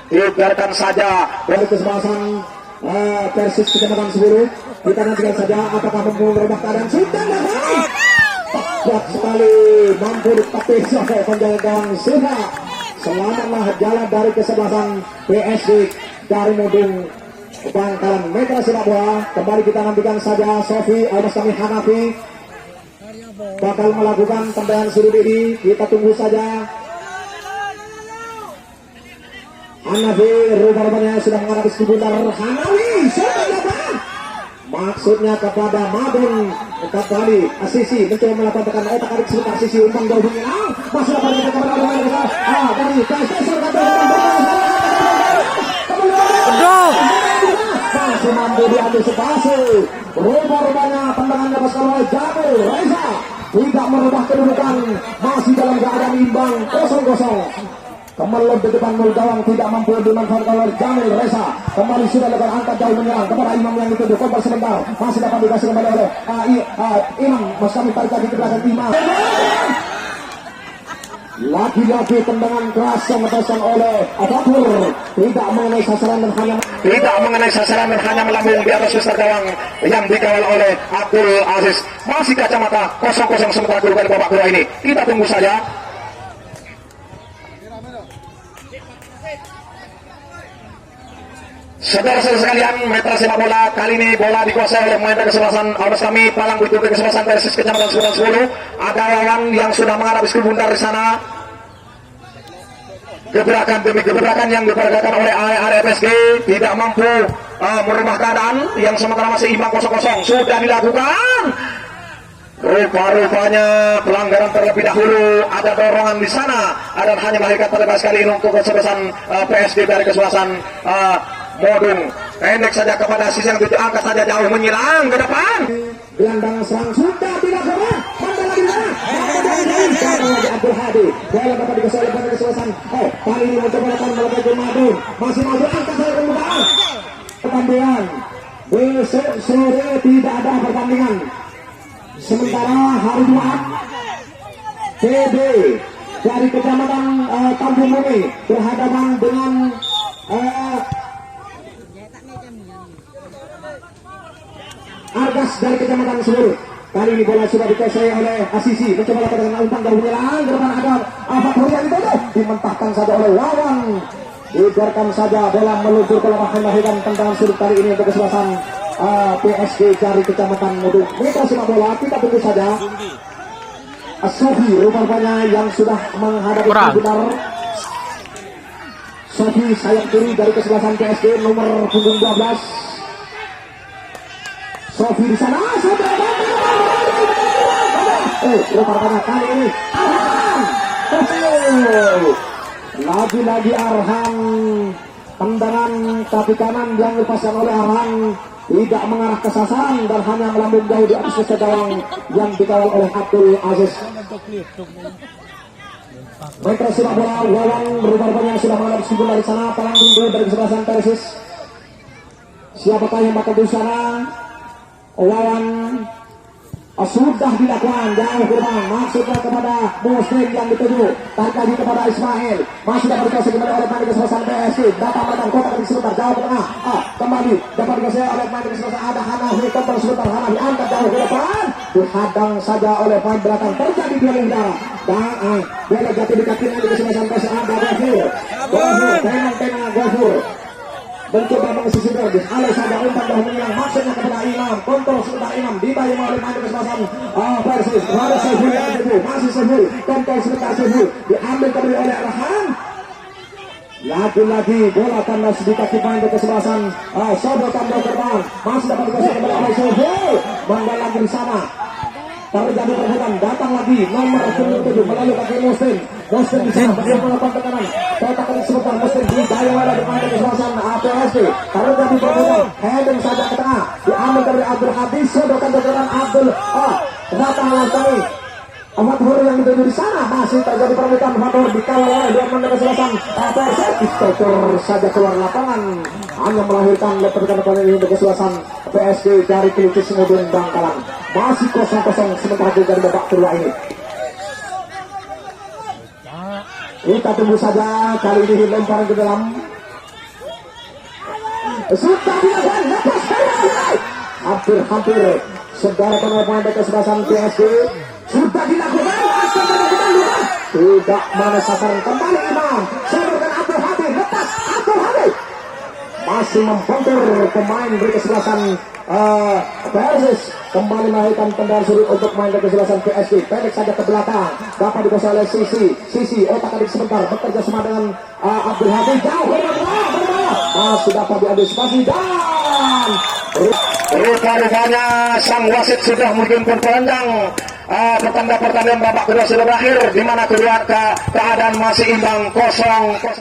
dibiarkan saja dari kesebelasan Persis Kecamatan 10. Kita nantikan saja apakah mampu merubah keadaan. Sudah kuat sekali, mampu ditepis oleh penjaga gawang Siva. Selamatlah jalan dari kesebelasan PSG dari Modung Bangkalan. Mitra sepak bola kembali kita nantikan saja. Sofi Abbas kami Hanafi bakal melakukan tendangan sudut ini, kita tunggu saja. Hanafi rupanya sudah menghadapi seputar. Hanafi sudah dapat, maksudnya kepada Madun kembali. Asisi mencoba melakukan tekan otak adik seputar Sisi, umpan jauh menyilang, masih dapat kita kepada dari masih mampu diantisipasi. Rupanya tendangan lepaskan oleh Jamil Reza, tidak merubah kedudukan, masih dalam keadaan imbang 0-0. Kemelot di depan mulut gawang tidak mampu dimanfaatkan oleh Jamil Reza. Kembali sudah lakukan angkat jauh menyerang kepada Imam yang dituduh korban sebentar, masih dapat dikasih kembali oleh Imam. Mas kami tarik lagi ke belakang Imam. Lagi-lagi tendangan keras yang dilepaskan oleh Fatur, tidak mengenai sasaran dan hanya melambung di atas susar gawang yang dikawal oleh Abdul Aziz. Masih kacamata 0-0 sementara kedudukan di babak kedua ini. Kita tunggu saja. Saudara-saudara sekalian, mitra sepak bola kali ini bola dikuasai oleh pemain kesebelasan Abbas kami Palang Butuh kesebelasan Persis Kecamatan 10. Ada lawan yang sudah menghadapi skul bundar di sana. Gebrakan demi gebrakan yang diperagakan oleh area PSG tidak mampu merubah keadaan yang sementara masih imbang 0-0. Sudah dilakukan. Rupa-rupanya pelanggaran terlebih dahulu, ada dorongan di sana, dan hanya melahirkan terlepas sekali untuk kesebelasan PSG dari kesebelasan Modung. Pendek saja kepada Sisi yang angkat saja jauh menyerang ke depan. Gelandang serang sudah tidak kena. Mandal lagi lagi Abdul Hadi. Bola dapat dikasih oleh kesebelasan. Kali ini mencoba melakukan ke Madun. Masih maju angkat saja ke belakang. Pertandingan besok sore tidak ada pertandingan. Sementara hari Jumat PB dari Kecamatan Tanjung Bumi berhadapan dengan Argas dari Kecamatan Semuru. Kali ini bola sudah dikuasai oleh Asisi, mencoba lakukan dengan umpan jauh menyerang. Ke depan ada Fatur yang ditutup, dimentahkan saja oleh Wawan. Dibiarkan saja bola meluncur ke lapangan melahirkan tendangan sudut kali ini untuk kesebelasan PSG dari Kecamatan Modung. Mitra sepak bola kita tunggu saja. Sofi rupanya yang sudah menghadapi benar. Sofi sayap kiri dari kesebelasan PSG nomor punggung 12. Sofi di sana, rupanya kali ini lagi-lagi Arhan, tendangan kaki kanan yang dilepaskan oleh Arhan tidak mengarah ke sasaran dan hanya melambung jauh di atas gawang yang dikawal oleh Abdul Aziz. Mereka sudah bola, Wawan rupanya sudah menghadap Sibul dari sana, palang rindu dari kesebelasan Persis. Siapakah yang bakal di sana? Wawan sudah dilakukan jauh ke depan, maksudnya kepada Muslim yang dituju, tarik lagi kepada Ismail, masih dapat dikasih kembali oleh pemain kesebelasan PSG, datang kotak di sebentar, jauh ke tengah, kembali dapat dikasih oleh pemain kesebelasan, ada Hanafi, kontrol sebentar, Hanafi angkat jauh ke depan, dihadang saja oleh pemain belakang, terjadi duel udara, dan bola jatuh di kaki di kesebelasan PSG, ada Gofur, tenang Gofur, mencoba mengisi derby, alih saja umpan dahulu yang maksudnya kepada Imam, kontrol sebentar Imam, dibayar oleh pemain kesebelasan Persis, ada Sehul yang kedua, masih Sehul, kontrol sebentar Sehul, diambil kembali oleh Arhan, lagi-lagi bola tandas di kaki pemain kesebelasan Sobo tambah terbang, masih dapat dikasih kembali oleh Sehul, menggalang di sana. Terjadi perbuatan, datang lagi nomor 7 melalui kaki Muslim di sana berhasil melakukan tekanan, kotak sebentar Muslim didayung oleh pemain kesebelasan PSG, terjadi perbuatan, heading saja ke tengah, diambil dari Abdul Hadis, sodokan tekanan Abdul datang langsung Fathur yang dituju di sana, masih terjadi perbuatan, Fathur dikawal oleh dua pemain kesebelasan PSG, dicocor saja keluar lapangan, hanya melahirkan leperkan ini untuk kesebelasan PSG dari Kilicis kemudian Bangkalan. Masih 0-0 sementara dari babak kedua ini. Kita tunggu saja, kali ini lemparan ke dalam. Sudah dilakukan, lepas hampir saudara pemain kesebelasan PSG sudah dilakukan, tidak mana sasaran, kembali Imam, serahkan Abdul Hadi, lepas Abdul Hadi, masih membentur pemain dari kesebelasan Persis, kembali melahirkan tendangan sudut untuk main dari kesebelasan PSG, pendek saja ke belakang, dapat dikuasai oleh Sisi, otak adik sebentar, bekerja sama dengan Abdul Hadi, jauh berbahaya, masih dapat diantisipasi dan rupanya sang wasit sudah menghimpun pelendang. Pertandingan babak kedua sudah berakhir, di mana kedua keadaan masih imbang 0-0.